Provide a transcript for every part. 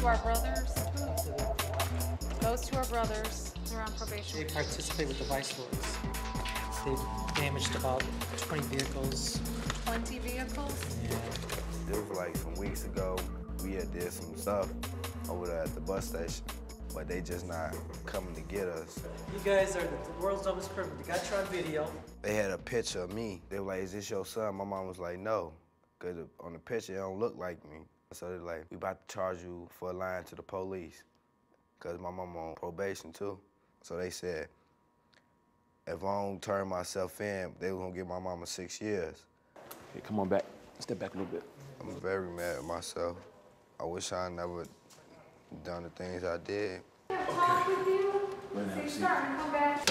our brothers. Those two are brothers. They're on probation. They participate with the vice lords. They've damaged about 20 vehicles. 20 vehicles? Yeah. It was like some weeks ago, we had did some stuff over there at the bus station, but they just not coming to get us. You guys are the world's dumbest criminal. They got you on video. They had a picture of me. They were like, "Is this your son?" My mom was like, "No," because on the picture, it don't look like me. So they're like, "We about to charge you for lying to the police," because my mom on probation too. So they said, if I don't turn myself in, they were gonna give my mama 6 years. Okay, come on back. Step back a little bit. I'm very mad at myself. I wish I never done the things I did. Talk with you. So you start and come back.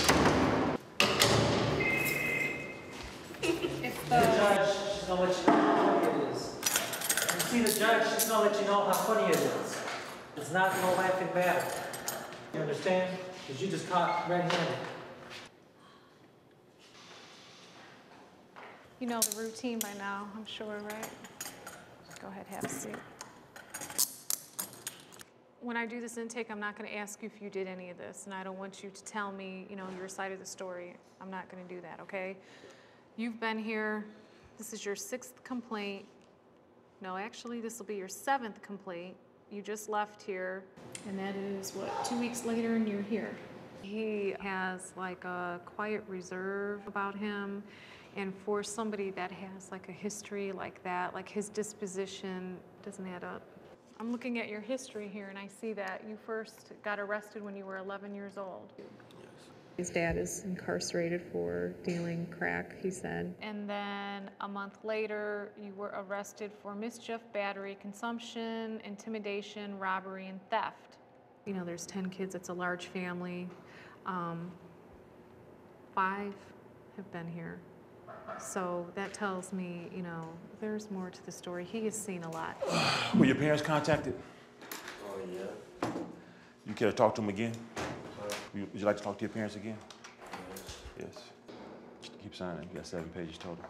If the judge, she's gonna let you know how funny it is. You see the judge, she's gonna let you know how funny it is. It's not no laughing matter. You understand? Because you just caught red-handed. You know the routine by now, I'm sure, right? Go ahead, have a seat. When I do this intake, I'm not going to ask you if you did any of this, and I don't want you to tell me, you know, your side of the story. I'm not going to do that, okay? You've been here. This is your 6th complaint. No, actually, this will be your 7th complaint. You just left here, and that is, what, 2 weeks later, and you're here. He has, like, a quiet reserve about him. And for somebody that has like a history like that, like his disposition doesn't add up. I'm looking at your history here and I see that you first got arrested when you were 11 years old. Yes. His dad is incarcerated for dealing crack, he said. And then a month later, you were arrested for mischief, battery, consumption, intimidation, robbery, and theft. You know, there's 10 kids, it's a large family. 5 have been here. So that tells me, you know, there's more to the story. He has seen a lot. Were your parents contacted? Oh, yeah. You care to talk to them again? Would you like to talk to your parents again? Yes. Just keep signing. You got 7 pages total.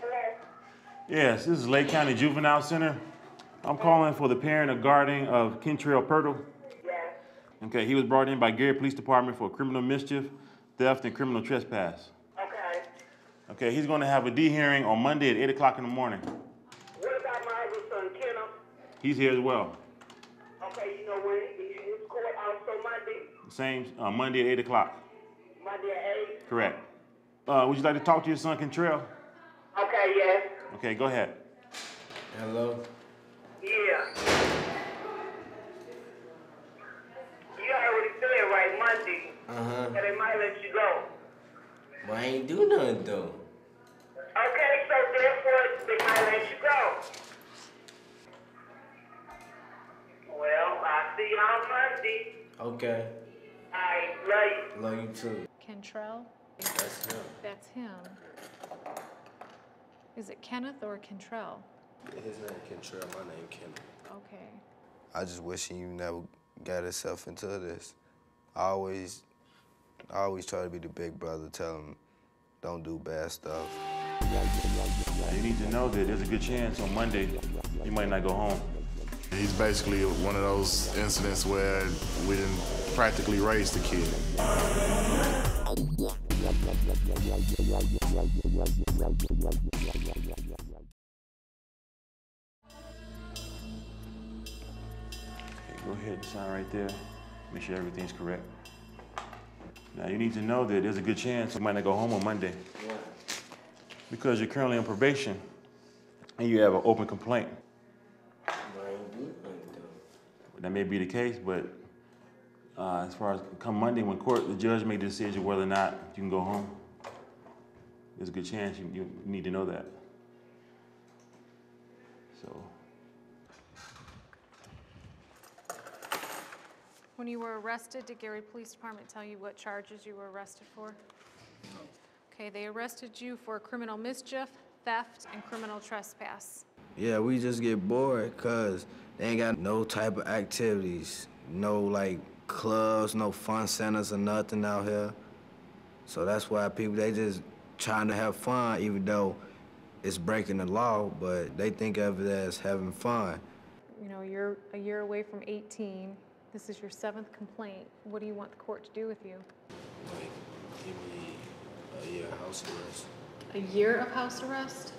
Hello? Yes, this is Lake County Juvenile Center. I'm calling for the parent or guardian of Kentrell. Okay, he was brought in by Gary Police Department for criminal mischief, theft, and criminal trespass. Okay. Okay, he's going to have a D hearing on Monday at 8 o'clock in the morning. What about my other son, Kenneth? He's here as well. Okay, you know when his court also Monday? Same, Monday at 8 o'clock. Monday at 8? Correct. Would you like to talk to your son, Kentrell? Okay, yes. Okay, go ahead. Hello? Yeah. You heard what he said, right, Monday? Uh-huh. So they might let you go. But I ain't do nothing, though. Okay, so therefore they might let you go. Well, I'll see you on Monday. Okay. I love you. Love you, too. Kentrell? That's him. That's him. Is it Kenneth or Kentrell? His name Kentrell, my name Kenneth. Okay. I just wish you never got yourself into this. I always try to be the big brother, tell him don't do bad stuff. You need to know that there's a good chance on Monday you might not go home. He's basically one of those incidents where we didn't practically raise the kid. Go ahead and sign right there. Make sure everything's correct. Now, you need to know that there's a good chance you might not go home on Monday. Why? Because you're currently on probation and you have an open complaint. But I ain't do nothing, though. That may be the case, but as far as come Monday when the judge made the decision whether or not you can go home, there's a good chance you need to know that. So. When you were arrested, did Gary Police Department tell you what charges you were arrested for? No. Okay, they arrested you for criminal mischief, theft, and criminal trespass. Yeah, we just get bored because they ain't got no type of activities, no like clubs, no fun centers or nothing out here. So that's why people, they just trying to have fun even though it's breaking the law, but they think of it as having fun. You know, you're a year away from 18. This is your 7th complaint. What do you want the court to do with you? Like, give me a year house arrest. A year of house arrest?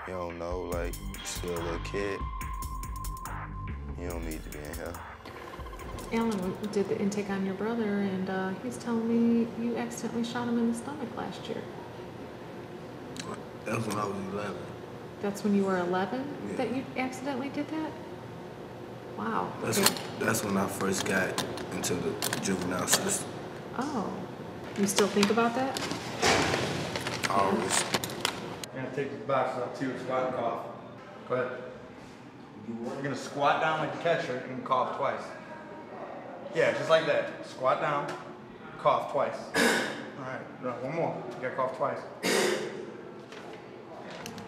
You don't know, like, you're still a little kid. You don't need to be in here. Alan did the intake on your brother, and he's telling me you accidentally shot him in the stomach last year. That's when I was 11. That's when you were 11 Yeah. that you accidentally did that? Wow. That's when I first got into the juvenile system. Oh. You still think about that? Always. You're gonna take these boxes up too, squat and cough. Go ahead. You're gonna squat down like a catcher and cough twice. Yeah, just like that. Squat down, cough twice. All right, one more. You gotta cough twice. I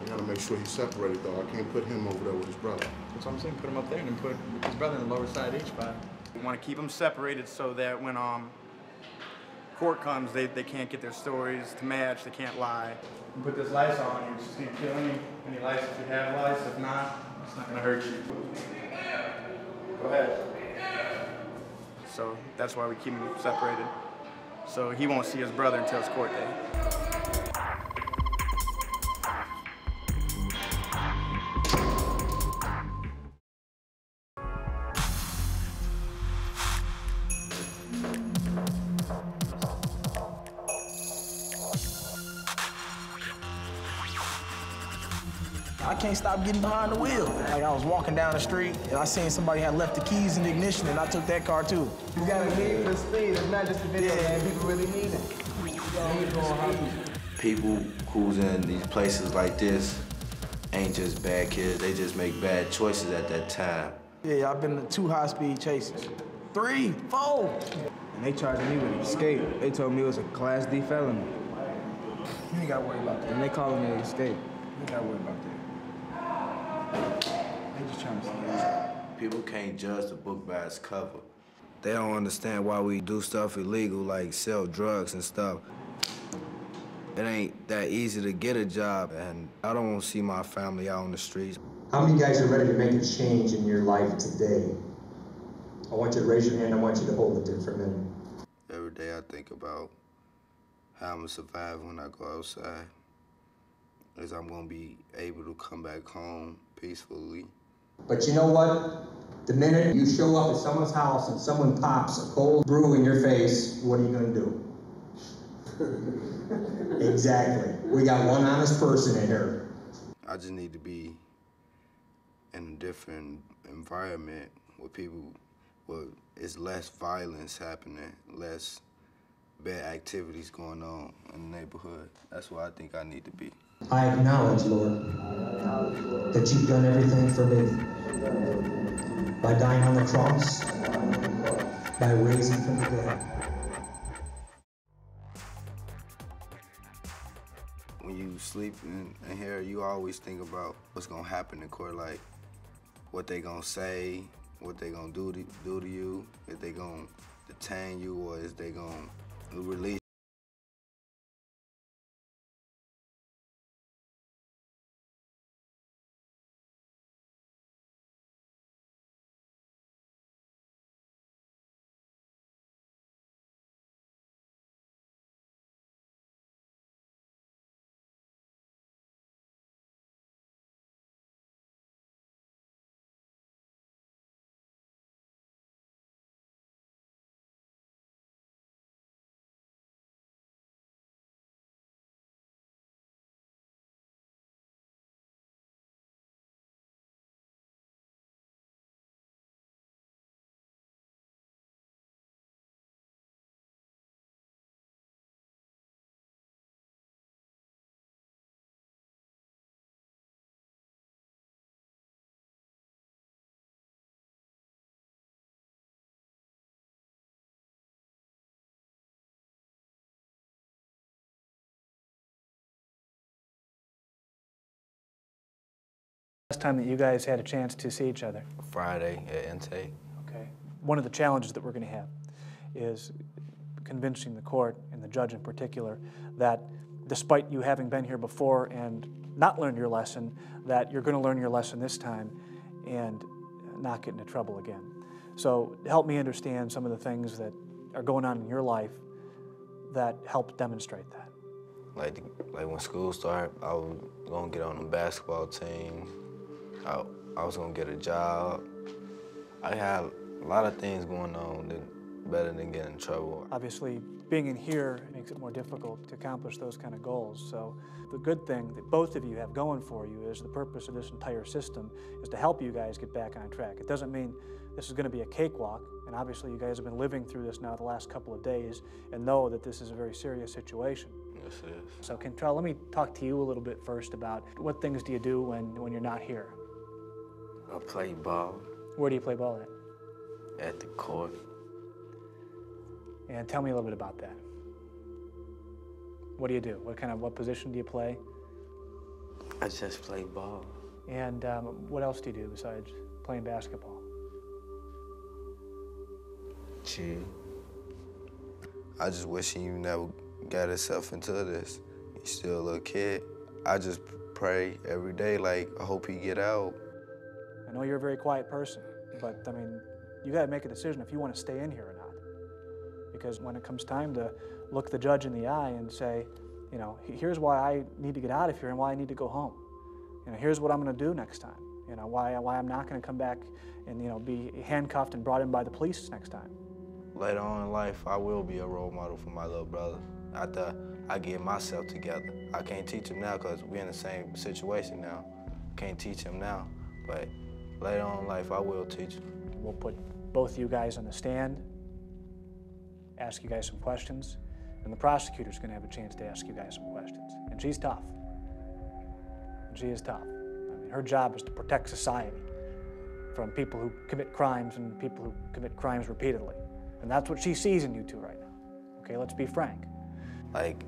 gotta make sure he's separated though. I can't put him over there with his brother. That's what I'm saying. Put him up there and then put his brother in the lower side H5. We want to keep them separated so that when court comes, they can't get their stories to match. They can't lie. You put this lice on, you're just gonna kill any lice if you have lice. If not, it's not gonna hurt you. Go ahead. So that's why we keep them separated. So he won't see his brother until it's court day. I can't stop getting behind the wheel. Like I was walking down the street and I seen somebody had left the keys in the ignition and I took that car too. You gotta leave the speed. It's not just a video, man. People really need it. People who's in these places like this ain't just bad kids, they just make bad choices at that time. Yeah, I've been to 2 high-speed chases. 3, 4. And they charged me with escape. They told me it was a Class D felony. You ain't gotta worry about that. And they calling me escape. You ain't gotta worry about that. They just trying to say People can't judge the book by its cover. They don't understand why we do stuff illegal, like sell drugs and stuff. It ain't that easy to get a job, and I don't want to see my family out on the streets. How many guys are ready to make a change in your life today? I want you to raise your hand. I want you to hold it there for a minute. Every day I think about how I'm gonna survive when I go outside. Is I'm gonna be able to come back home peacefully. But you know what? The minute you show up at someone's house and someone pops a cold brew in your face, what are you gonna do? Exactly. We got one honest person in here. I just need to be in a different environment where it's less violence happening, less bad activities going on in the neighborhood. That's where I think I need to be. I acknowledge, Lord, that you've done everything for me. By dying on the cross, by raising from the dead. When you sleep in here, you always think about what's gonna happen in court, like what they gonna say, what they gonna do to you, if they gonna detain you or is they gonna release Time that you guys had a chance to see each other? Friday at intake. Okay. One of the challenges that we're going to have is convincing the court, and the judge in particular, that despite you having been here before and not learned your lesson, that you're going to learn your lesson this time and not get into trouble again. So help me understand some of the things that are going on in your life that help demonstrate that. Like when school started, I was gonna get on the basketball team. I was gonna get a job. I had a lot of things going on that better than getting in trouble. Obviously, being in here makes it more difficult to accomplish those kind of goals. So the good thing that both of you have going for you is the purpose of this entire system is to help you guys get back on track. It doesn't mean this is going to be a cakewalk, and obviously you guys have been living through this now the last couple of days and know that this is a very serious situation. Yes, it is. So Kentrell, let me talk to you a little bit first about what things do you do when you're not here? I play ball. Where do you play ball at? At the court. And tell me a little bit about that. What do you do? What position do you play? I just play ball. And what else do you do besides playing basketball? Chill. I just wish you never got yourself into this. You're still a little kid. I just pray every day, like, I hope he get out. I know you're a very quiet person, but I mean, you gotta make a decision if you want to stay in here or not. Because when it comes time to look the judge in the eye and say, you know, here's why I need to get out of here and why I need to go home. You know, here's what I'm going to do next time. You know, why I'm not going to come back and, you know, be handcuffed and brought in by the police next time. Later on in life, I will be a role model for my little brother. After I get myself together. I can't teach him now because we're in the same situation now. Can't teach him now, but later on in life, I will teach him. We'll put both you guys on the stand, ask you guys some questions, and the prosecutor's going to have a chance to ask you guys some questions. And she's tough. And she is tough. I mean, her job is to protect society from people who commit crimes and people who commit crimes repeatedly. And that's what she sees in you two right now. Okay, let's be frank. Like,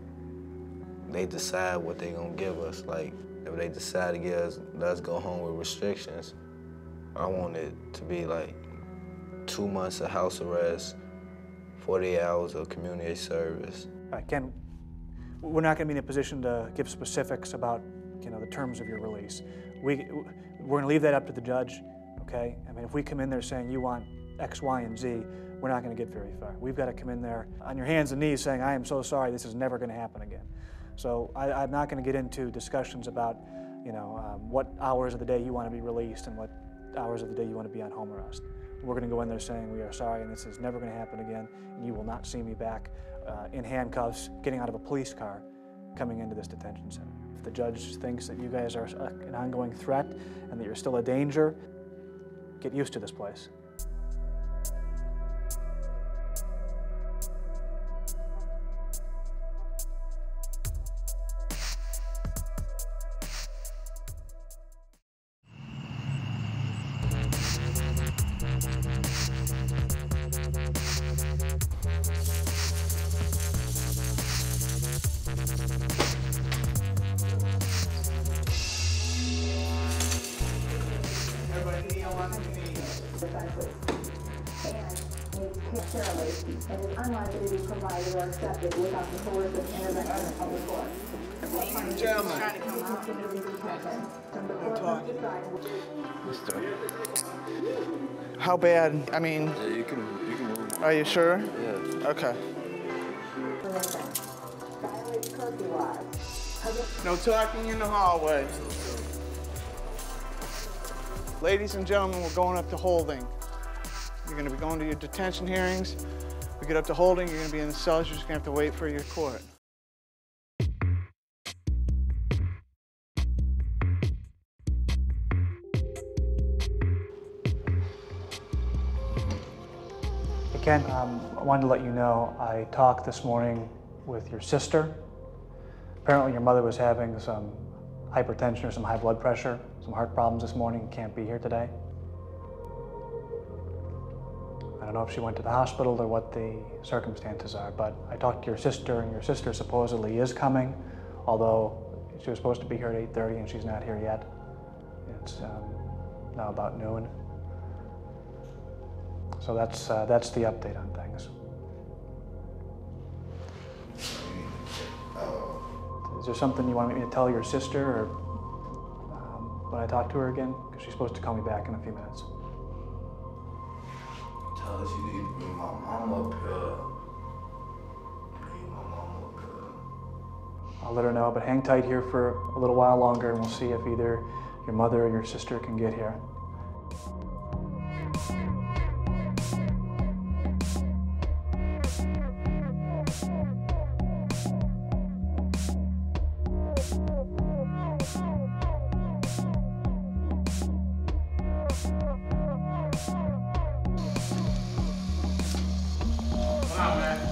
they decide what they're going to give us. Like, if they decide to get us, let us go home with restrictions, I want it to be like 2 months of house arrest, 48 hours of community service. Ken, we're not going to be in a position to give specifics about, you know, the terms of your release. We're going to leave that up to the judge, okay? I mean, if we come in there saying you want X, Y, and Z, we're not going to get very far. We've got to come in there on your hands and knees saying, I am so sorry, this is never going to happen again. So I'm not going to get into discussions about, you know, what hours of the day you want to be released and what hours of the day you want to be on home arrest. We're going to go in there saying we are sorry and this is never going to happen again, and you will not see me back in handcuffs, getting out of a police car, coming into this detention center. If the judge thinks that you guys are an ongoing threat and that you're still a danger, get used to this place. And is unlikely to be provided or accepted without the coercive intervention of the court. Gentlemen, how bad? I mean, Yeah, you can move. are you sure? Yeah. Okay. No talking in the hallway. Ladies and gentlemen, we're going up to holding. You're going to be going to your detention hearings. We get up to holding, you're going to be in the cells. You're just going to have to wait for your court. Hey Ken, I wanted to let you know I talked this morning with your sister. Apparently your mother was having some hypertension or some high blood pressure, some heart problems this morning, can't be here today. I don't know if she went to the hospital or what the circumstances are, but I talked to your sister, and your sister supposedly is coming, although she was supposed to be here at 8:30 and she's not here yet. It's now about noon. So that's the update on things. Is there something you want me to tell your sister, or when I talk to her again? Because she's supposed to call me back in a few minutes. Tell her she need to bring my mom up here. Bring my mom up here. I'll let her know, but hang tight here for a little while longer, and we'll see if either your mother or your sister can get here.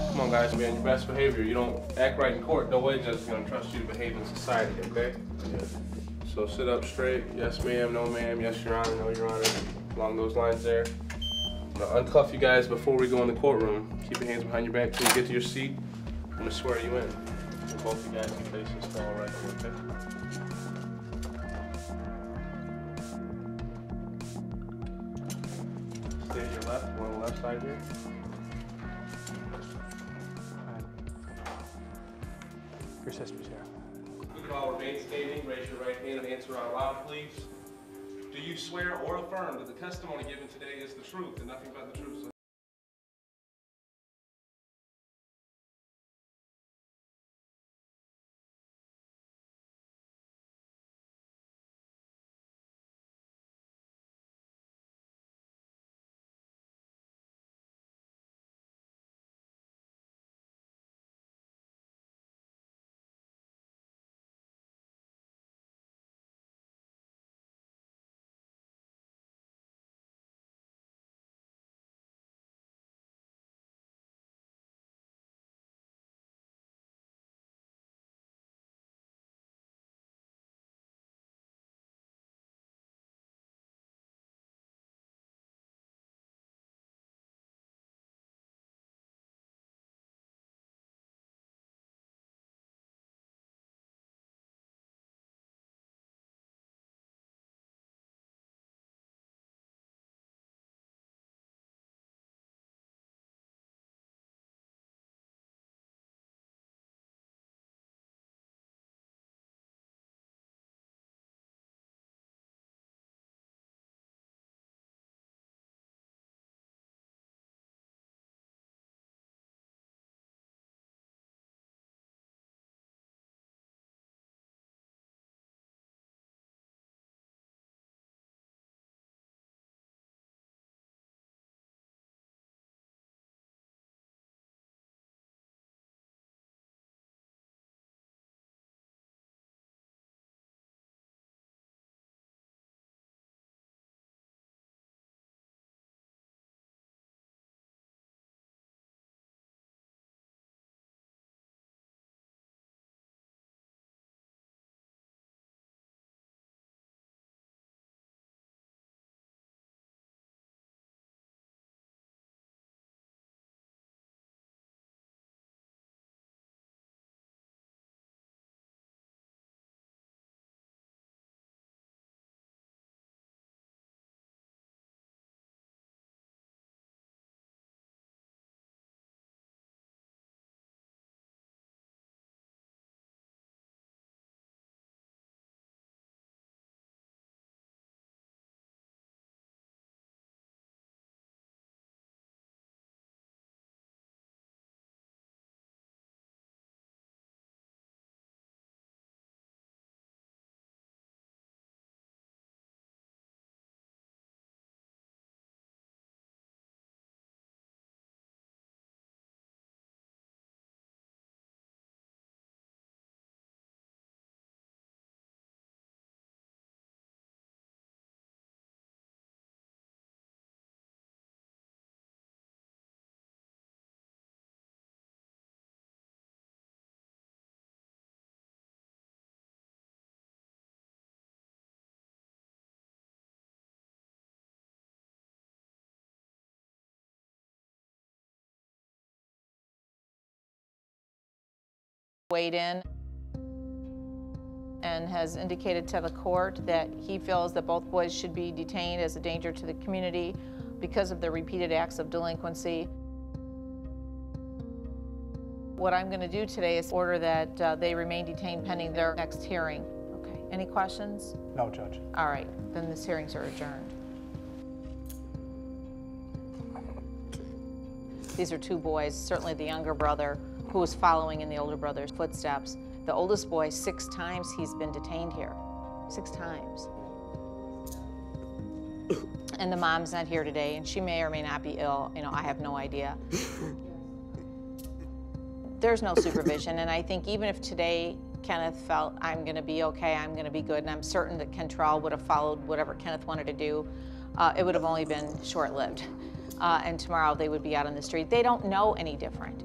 Come on, guys, man, your best behavior. You don't act right in court, no way judge is gonna trust you to behave in society, okay? Yeah. So sit up straight. Yes, ma'am, no, ma'am. Yes, Your Honor, no, Your Honor. Along those lines there. I'm gonna uncuff you guys before we go in the courtroom. Keep your hands behind your back till you get to your seat. I'm gonna swear you in. So both you guys, your faces fall right over, okay? Stay to your left, we're on the left side here. Your sister's here. You can all remain standing, raise your right hand and answer out loud, please. Do you swear or affirm that the testimony given today is the truth and nothing but the truth? So weighed in and has indicated to the court that he feels that both boys should be detained as a danger to the community because of their repeated acts of delinquency. What I'm going to do today is order that they remain detained pending their next hearing. Okay. Any questions? No, Judge. All right. Then these hearings are adjourned. These are two boys, certainly the younger brother, who was following in the older brother's footsteps. The oldest boy, 6 times he's been detained here. 6 times. And the mom's not here today, and she may or may not be ill. You know, I have no idea. There's no supervision, and I think even if today Kenneth felt, I'm going to be okay, I'm going to be good, and I'm certain that Kentrell would have followed whatever Kenneth wanted to do, it would have only been short-lived. And tomorrow they would be out on the street. They don't know any different.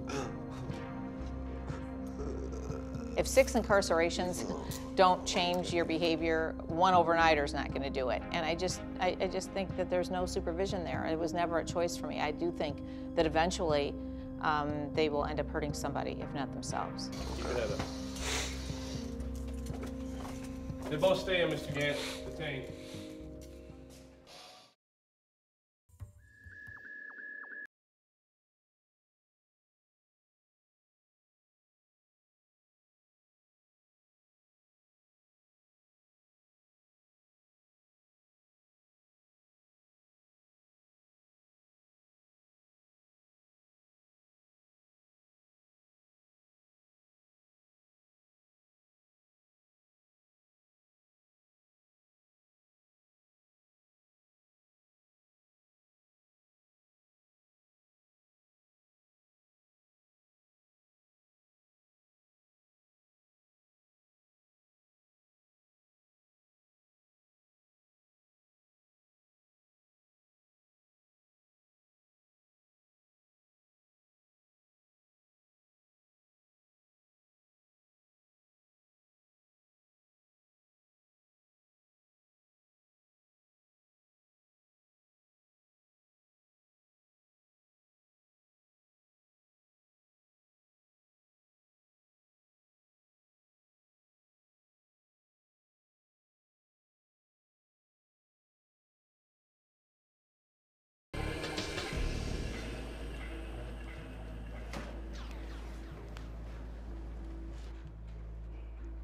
If 6 incarcerations don't change your behavior, 1 overnighter is not going to do it. And I just think that there's no supervision there. It was never a choice for me. I do think that eventually they will end up hurting somebody, if not themselves. Keep your head up. They both stay in, Mr. Gant, detained.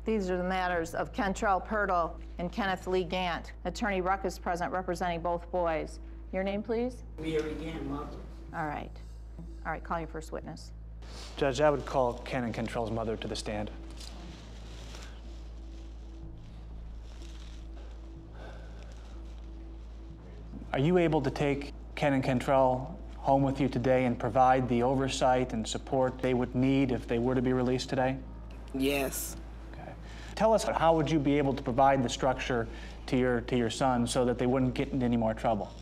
These are the matters of Kentrell Purtle and Kenneth Lee Gant. Attorney Ruck is present representing both boys. Your name, please? Mary Gant, mother. All right. All right, call your first witness. Judge, I would call Ken and Kentrell's mother to the stand. Are you able to take Ken and Kentrell home with you today and provide the oversight and support they would need if they were to be released today? Yes. Okay. Tell us, how would you be able to provide the structure to your son so that they wouldn't get into any more trouble?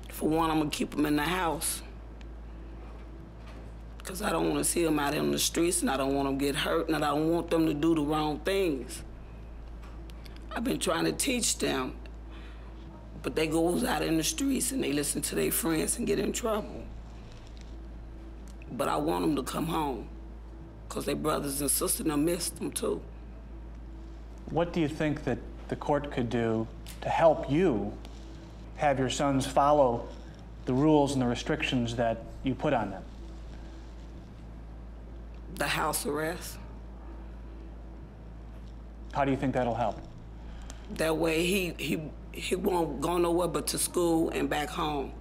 For one, I'm gonna keep them in the house, because I don't want to see them out in the streets, and I don't want them to get hurt, and I don't want them to do the wrong things. I've been trying to teach them, but they go out in the streets and they listen to their friends and get in trouble. But I want them to come home, because their brothers and sisters have missed them too. What do you think that the court could do to help you have your sons follow the rules and the restrictions that you put on them? The house arrest. How do you think that'll help? That way he won't go nowhere but to school and back home.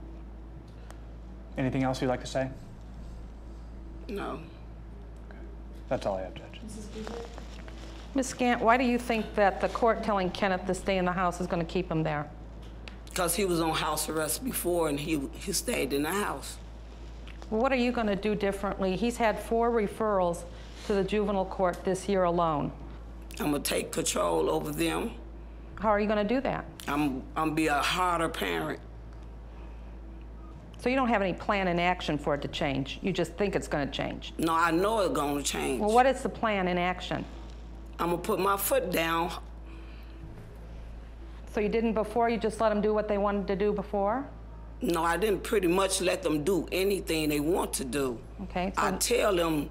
Anything else you'd like to say? No. Okay. That's all I have, Judge. Ms. Gant, why do you think that the court telling Kenneth to stay in the house is going to keep him there? Because he was on house arrest before and he stayed in the house. What are you going to do differently? He's had 4 referrals to the juvenile court this year alone. I'm going to take control over them. How are you going to do that? I'm be a harder parent. So you don't have any plan in action for it to change? You just think it's going to change? No, I know it's going to change. Well, what is the plan in action? I'm going to put my foot down. So you didn't before? You just let them do what they wanted to do before? No, I didn't pretty much let them do anything they want to do. Okay. So I tell them,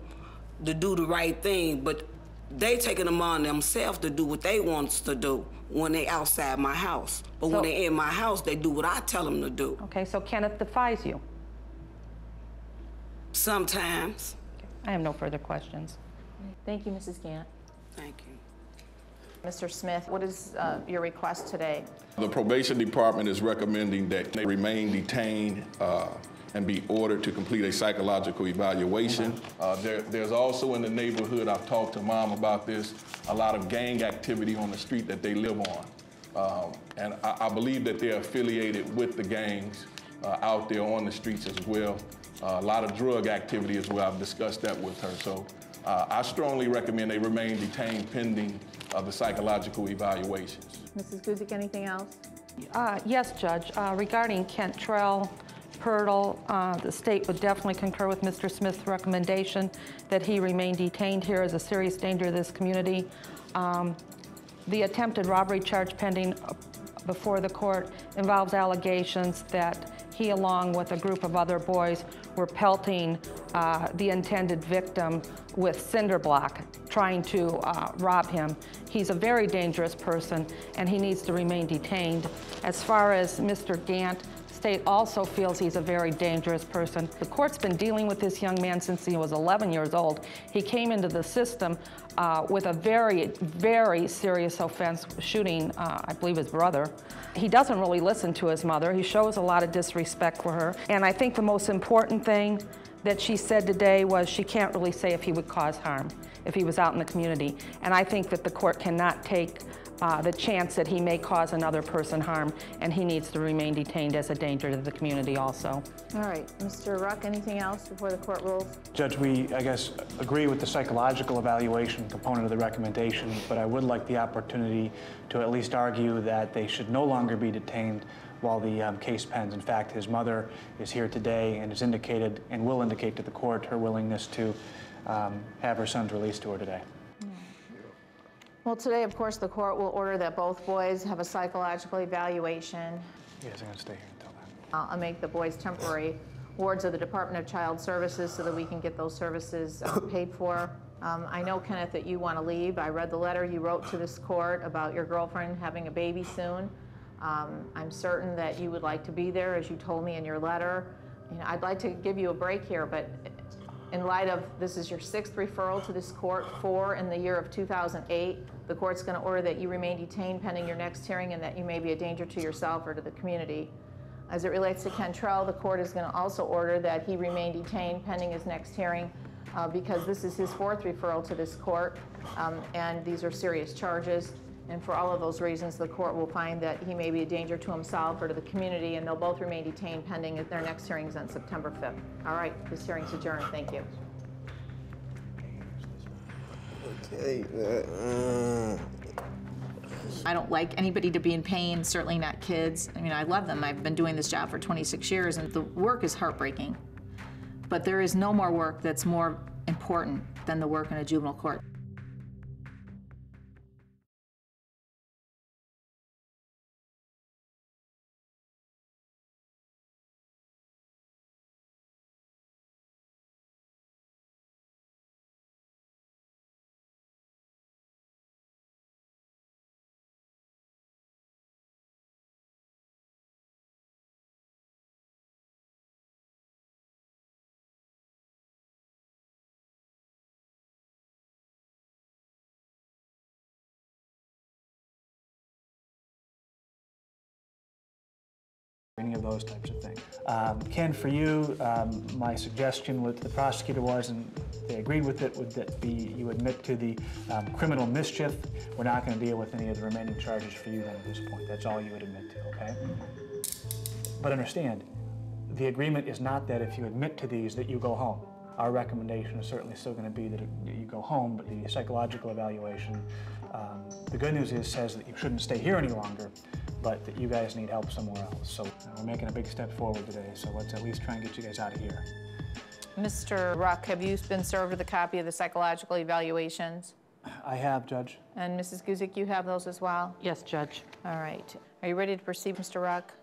to do the right thing, but they taking them on themselves to do what they want to do when they outside my house. But when they in my house, they do what I tell them to do. Okay, so Kenneth defies you? Sometimes. Okay. I have no further questions. Thank you, Mrs. Gant. Thank you. Mr. Smith, what is your request today? The probation department is recommending that they remain detained and be ordered to complete a psychological evaluation. There's also in the neighborhood, I've talked to Mom about this, a lot of gang activity on the street that they live on. And I believe that they're affiliated with the gangs out there on the streets as well. A lot of drug activity as well. I've discussed that with her. So I strongly recommend they remain detained pending the psychological evaluations. Mrs. Guzik, anything else? Yes, Judge. Regarding Kentrell, Pirtle, the state would definitely concur with Mr. Smith's recommendation that he remain detained here as a serious danger to this community. The attempted robbery charge pending before the court involves allegations that he, along with a group of other boys, were pelting the intended victim with cinder block, trying to rob him. He's a very dangerous person, and he needs to remain detained. As far as Mr. Gant, state also feels he's a very dangerous person. The court's been dealing with this young man since he was 11 years old. He came into the system with a very, very serious offense, shooting, I believe, his brother. He doesn't really listen to his mother. He shows a lot of disrespect for her. And I think the most important thing that she said today was she can't really say if he would cause harm, if he was out in the community. And I think that the court cannot take the chance that he may cause another person harm, and he needs to remain detained as a danger to the community also. All right, Mr. Ruck, anything else before the court rules? Judge, we, I guess, agree with the psychological evaluation component of the recommendation, but I would like the opportunity to at least argue that they should no longer be detained while the case pens. In fact, his mother is here today and has indicated and will indicate to the court her willingness to have her sons released to her today. Well, today, of course, the court will order that both boys have a psychological evaluation. Yes, I'm going to stay here until then. I'll make the boys temporary wards of the Department of Child Services so that we can get those services paid for. I know, Kenneth, that you want to leave. I read the letter you wrote to this court about your girlfriend having a baby soon. I'm certain that you would like to be there, as you told me in your letter. You know, I'd like to give you a break here, but in light of this is your 6th referral to this court, 4 in the year of 2008, the court's going to order that you remain detained pending your next hearing and that you may be a danger to yourself or to the community. As it relates to Kentrell, the court is going to also order that he remain detained pending his next hearing because this is his 4th referral to this court, and these are serious charges. And for all of those reasons, the court will find that he may be a danger to himself or to the community, and they'll both remain detained pending their next hearings on September 5th. All right, this hearing's adjourned. Thank you. Okay. I don't like anybody to be in pain, certainly not kids. I mean, I love them. I've been doing this job for 26 years, and the work is heartbreaking. But there is no more work that's more important than the work in a juvenile court. Any of those types of things. Ken, for you, my suggestion with the prosecutor was, and they agreed with it, would that be you admit to the criminal mischief. We're not going to deal with any of the remaining charges for you then at this point. That's all you would admit to, okay? But understand, the agreement is not that if you admit to these that you go home. Our recommendation is certainly still going to be that you go home, but the psychological evaluation, the good news is says that you shouldn't stay here any longer, but that you guys need help somewhere else. So we're making a big step forward today, so let's at least try and get you guys out of here. Mr. Ruck, have you been served with a copy of the psychological evaluations? I have, Judge. And Mrs. Guzik, you have those as well? Yes, Judge. All right. Are you ready to proceed, Mr. Ruck?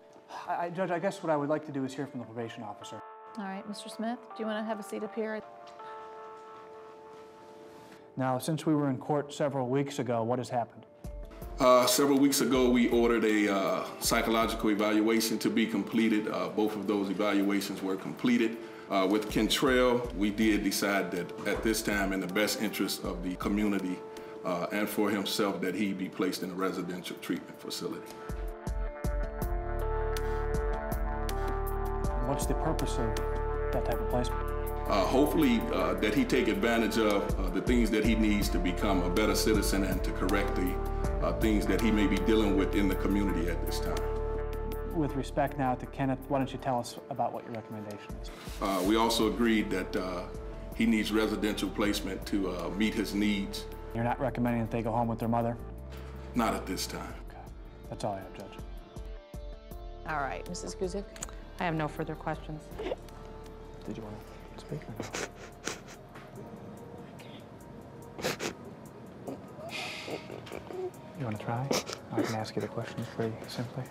Judge, I guess what I would like to do is hear from the probation officer. All right, Mr. Smith, do you want to have a seat up here? Now, since we were in court several weeks ago, what has happened? Several weeks ago, we ordered a psychological evaluation to be completed. Both of those evaluations were completed. With Kentrell, we did decide that at this time, in the best interest of the community and for himself, that he be placed in a residential treatment facility. What's the purpose of that type of placement? Hopefully that he take advantage of the things that he needs to become a better citizen and to correct the things that he may be dealing with in the community at this time. With respect now to Kenneth, why don't you tell us about what your recommendation is? We also agreed that he needs residential placement to meet his needs. You're not recommending that they go home with their mother? Not at this time. Okay. That's all I have, Judge. All right, Mrs. Guzik? I have no further questions. Did you want to speak or no? You want to try? I can ask you the questions pretty simply.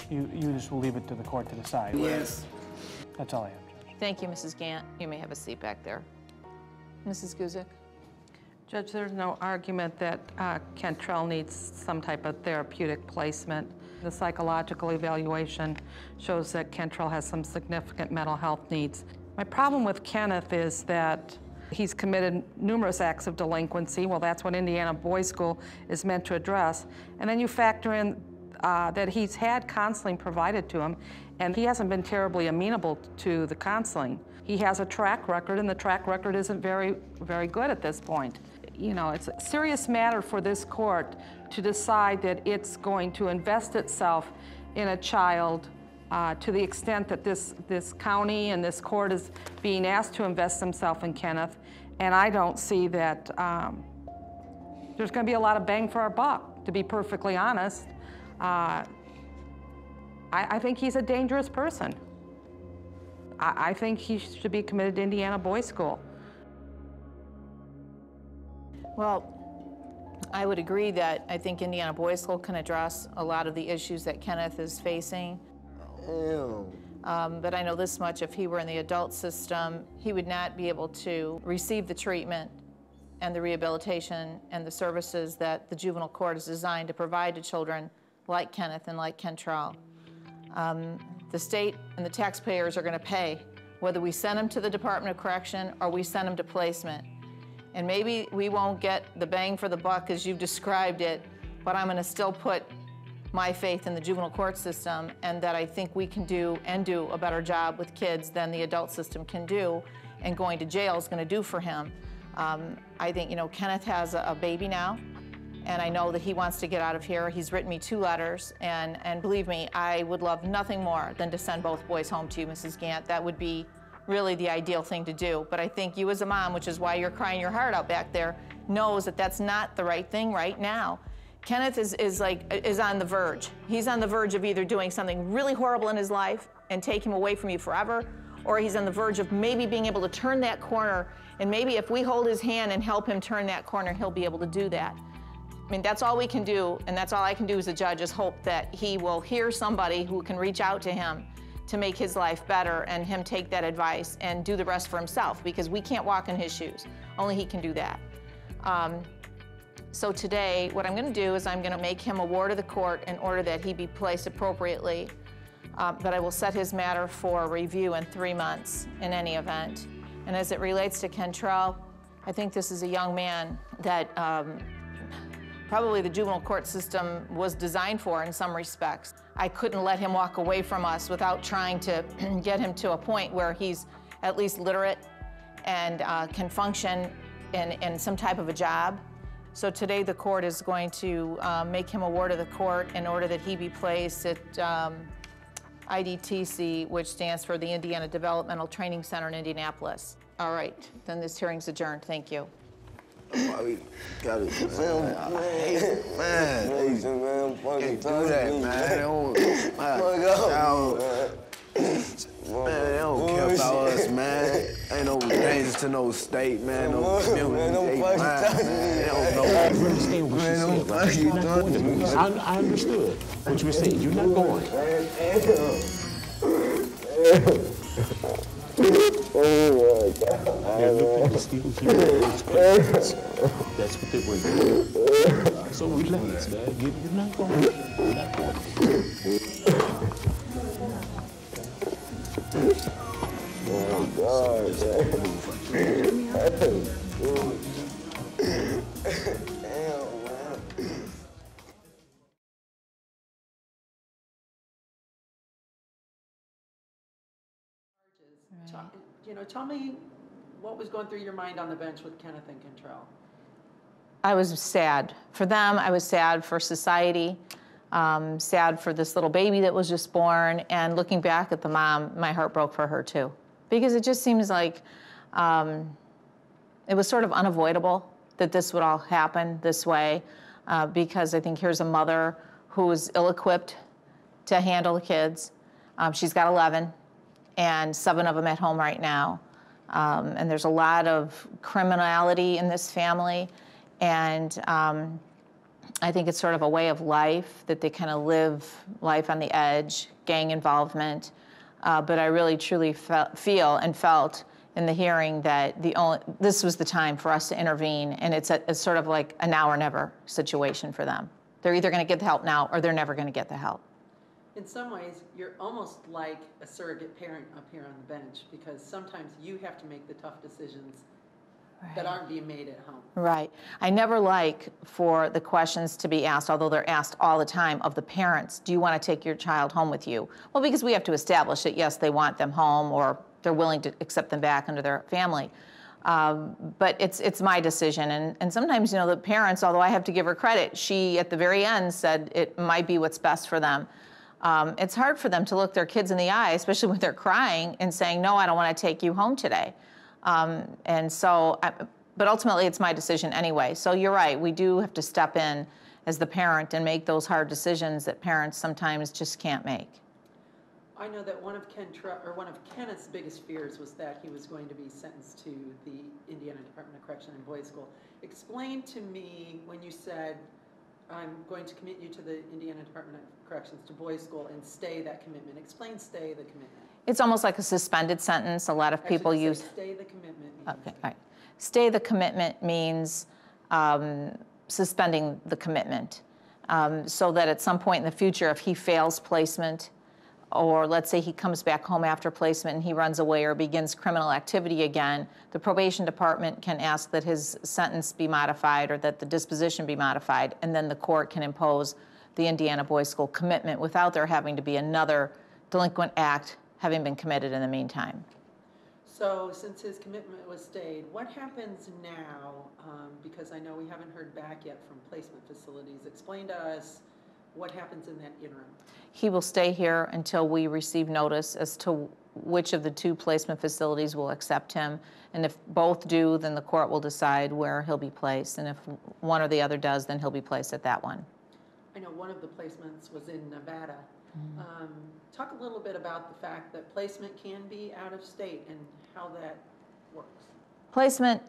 You just will leave it to the court to decide? Yes. That's all I have, Judge. Thank you, Mrs. Gant. You may have a seat back there. Mrs. Guzik? Judge, there's no argument that Kentrell needs some type of therapeutic placement. The psychological evaluation shows that Kentrell has some significant mental health needs. My problem with Kenneth is that he's committed numerous acts of delinquency. Well, that's what Indiana Boys School is meant to address. And then you factor in that he's had counseling provided to him, and he hasn't been terribly amenable to the counseling. He has a track record, and the track record isn't very good at this point. You know, it's a serious matter for this court to decide that it's going to invest itself in a child to the extent that this county and this court is being asked to invest themselves in Kenneth, and I don't see that there's going to be a lot of bang for our buck, to be perfectly honest. I think he's a dangerous person. I think he should be committed to Indiana Boys School. Well, I would agree that I think Indiana Boys School can address a lot of the issues that Kenneth is facing. But I know this much, if he were in the adult system, he would not be able to receive the treatment and the rehabilitation and the services that the juvenile court is designed to provide to children like Kenneth and like Kentrell. The state and the taxpayers are going to pay, whether we send them to the Department of Correction or we send them to placement. And maybe we won't get the bang for the buck as you've described it, but I'm going to still put my faith in the juvenile court system, and that I think we can do a better job with kids than the adult system can do, and going to jail is going to do for him. I think, you know, Kenneth has a baby now, and I know that he wants to get out of here. He's written me 2 letters, and believe me, I would love nothing more than to send both boys home to you, Mrs. Gant. That would be really the ideal thing to do. But I think you as a mom, which is why you're crying your heart out back there, knows that that's not the right thing right now. Kenneth is on the verge. He's on the verge of either doing something really horrible in his life and take him away from you forever, or he's on the verge of maybe being able to turn that corner, and maybe if we hold his hand and help him turn that corner, he'll be able to do that. I mean, that's all we can do, and that's all I can do as a judge, is hope that he will hear somebody who can reach out to him to make his life better, and him take that advice and do the rest for himself, because we can't walk in his shoes. Only he can do that. So today, what I'm going to do is I'm going to make him a ward of the court in order that he be placed appropriately, but I will set his matter for review in 3 months in any event. And as it relates to Kentrell, I think this is a young man that probably the juvenile court system was designed for in some respects. I couldn't let him walk away from us without trying to get him to a point where he's at least literate and can function in some type of a job. So today the court is going to make him a ward of the court in order that he be placed at IDTC, which stands for the Indiana Developmental Training Center in Indianapolis. All right, then this hearing's adjourned. Thank you. Man, can't do that, man. They don't care about us, man. Ain't no dangerous to no state, man. No community, man. They don't know. You understand what she said, right? You're not going to movies. I understood what you were saying. You're not going. Oh my God. They're looking to steal human rights. That's what they were doing. So relax, man. You're not going. You're not going. Oh God, You know, tell me what was going through your mind on the bench with Kenneth and Kentrell. I was sad for them. I was sad for society, sad for this little baby that was just born. And looking back at the mom, my heart broke for her too. Because it just seems like it was sort of unavoidable that this would all happen this way. Because I think here's a mother who is ill-equipped to handle the kids. She's got 11. And 7 of them at home right now. And there's a lot of criminality in this family. And I think it's sort of a way of life that they kind of live life on the edge, gang involvement. But I really truly feel and felt in the hearing that this was the time for us to intervene. And it's sort of like a now or never situation for them. They're either going to get the help now or they're never going to get the help. In some ways, you're almost like a surrogate parent up here on the bench because sometimes you have to make the tough decisions that aren't being made at home. Right. I never like for the questions to be asked, although they're asked all the time, of the parents. Do you want to take your child home with you? Well, because we have to establish that, yes, they want them home or they're willing to accept them back into their family. But it's my decision. And sometimes, you know, the parents, although I have to give her credit, she, at the very end, said it might be what's best for them. It's hard for them to look their kids in the eye, especially when they're crying and saying, no, I don't want to take you home today. But ultimately it's my decision anyway. So you're right, we do have to step in as the parent and make those hard decisions that parents sometimes just can't make. I know that one of Kenneth's biggest fears was that he was going to be sentenced to the Indiana Department of Correction and Boys School. Explain to me when you said, I'm going to commit you to the Indiana Department of Corrections to boys' school and stay that commitment. Explain stay the commitment. It's almost like a suspended sentence. A lot of people use. Stay the commitment. Okay, all right. Stay the commitment means suspending the commitment so that at some point in the future, if he fails placement, or let's say he comes back home after placement and he runs away or begins criminal activity again, the probation department can ask that his sentence be modified or that the disposition be modified, and then the court can impose the Indiana Boys School commitment without there having to be another delinquent act having been committed in the meantime. So since his commitment was stayed, what happens now? Because I know we haven't heard back yet from placement facilities. Explain to us what happens in that interim. He will stay here until we receive notice as to which of the 2 placement facilities will accept him. And if both do, then the court will decide where he'll be placed. And if one or the other does, then he'll be placed at that one. I know one of the placements was in Nevada. Talk a little bit about the fact that placement can be out of state and how that works. Placement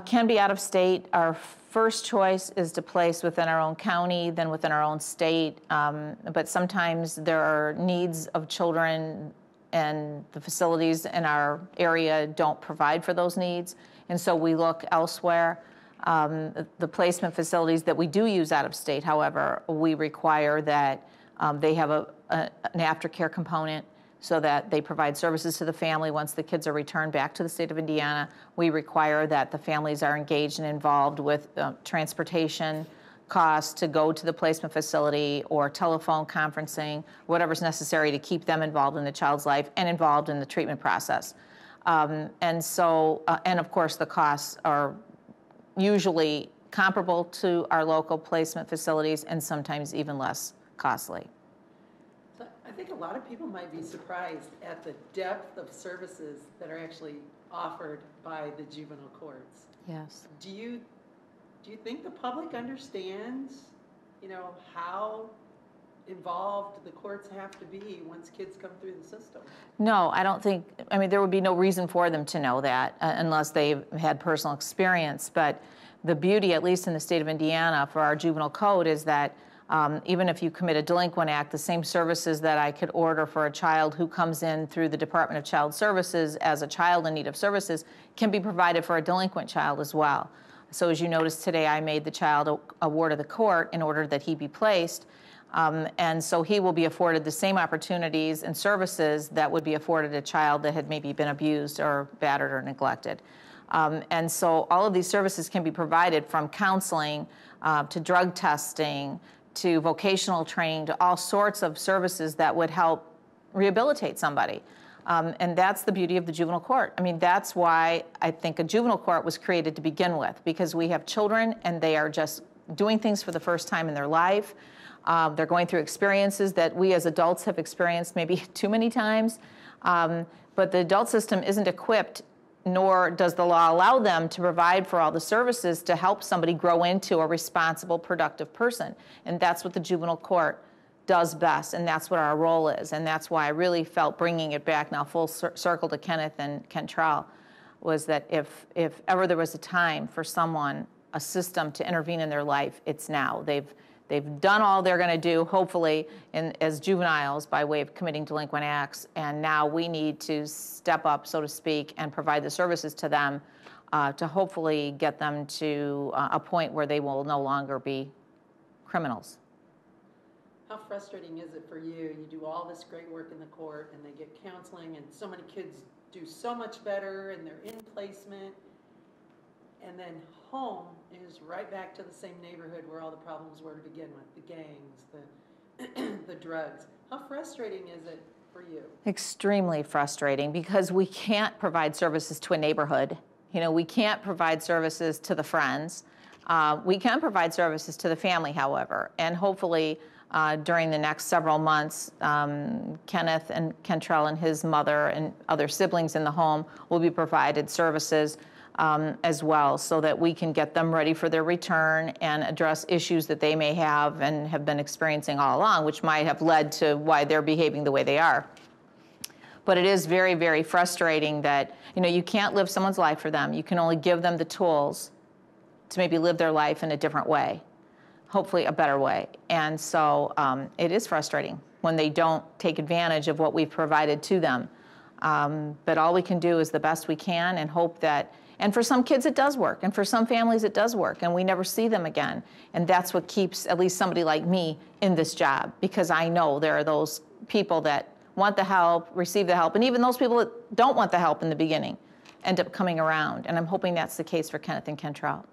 can be out of state. Our first choice is to place within our own county, then within our own state. But sometimes there are needs of children and the facilities in our area don't provide for those needs. And so we look elsewhere. The placement facilities that we do use out of state, however, we require that they have an aftercare component so that they provide services to the family once the kids are returned back to the state of Indiana. We require that the families are engaged and involved with transportation, cost to go to the placement facility or telephone conferencing, whatever's necessary to keep them involved in the child's life and involved in the treatment process. And of course, the costs are usually comparable to our local placement facilities and sometimes even less costly. So I think a lot of people might be surprised at the depth of services that are actually offered by the juvenile courts. Yes. Do you think the public understands, you know, how involved the courts have to be once kids come through the system? No, I don't think, I mean, there would be no reason for them to know that unless they've had personal experience. But the beauty, at least in the state of Indiana, for our juvenile code is that even if you commit a delinquent act, the same services that I could order for a child who comes in through the Department of Child Services as a child in need of services can be provided for a delinquent child as well. So as you noticed today, I made the child a ward of the court in order that he be placed. And so he will be afforded the same opportunities and services that would be afforded a child that had maybe been abused or battered or neglected. And so all of these services can be provided, from counseling to drug testing to vocational training to all sorts of services that would help rehabilitate somebody. And that's the beauty of the juvenile court. I mean, that's why I think a juvenile court was created to begin with, because we have children and they are just doing things for the first time in their life. They're going through experiences that we as adults have experienced maybe too many times. But the adult system isn't equipped, nor does the law allow them to provide for all the services to help somebody grow into a responsible, productive person. And that's what the juvenile court does best, and that's what our role is. And that's why I really felt, bringing it back now full circle to Kenneth and Kentrell, was that if ever there was a time for someone, a system to intervene in their life, it's now. They've done all they're going to do, hopefully, as juveniles by way of committing delinquent acts, and now we need to step up, so to speak, and provide the services to them to hopefully get them to a point where they will no longer be criminals. How frustrating is it for you? You do all this great work in the court and they get counseling, and so many kids do so much better and they're in placement, and then home is right back to the same neighborhood where all the problems were to begin with, the gangs, the drugs. How frustrating is it for you? Extremely frustrating, because we can't provide services to a neighborhood. You know, we can't provide services to the friends. We can provide services to the family, however, and hopefully during the next several months, Kenneth and Kentrell and his mother and other siblings in the home will be provided services as well, so that we can get them ready for their return and address issues that they may have and have been experiencing all along, which might have led to why they're behaving the way they are. But it is very, very frustrating that, you know, you can't live someone's life for them. You can only give them the tools to maybe live their life in a different way, hopefully a better way. And so it is frustrating when they don't take advantage of what we've provided to them. But all we can do is the best we can and hope that, and for some kids it does work, and for some families it does work, and we never see them again. And that's what keeps at least somebody like me in this job, because I know there are those people that want the help, receive the help, and even those people that don't want the help in the beginning end up coming around. And I'm hoping that's the case for Kenneth and Kentrell.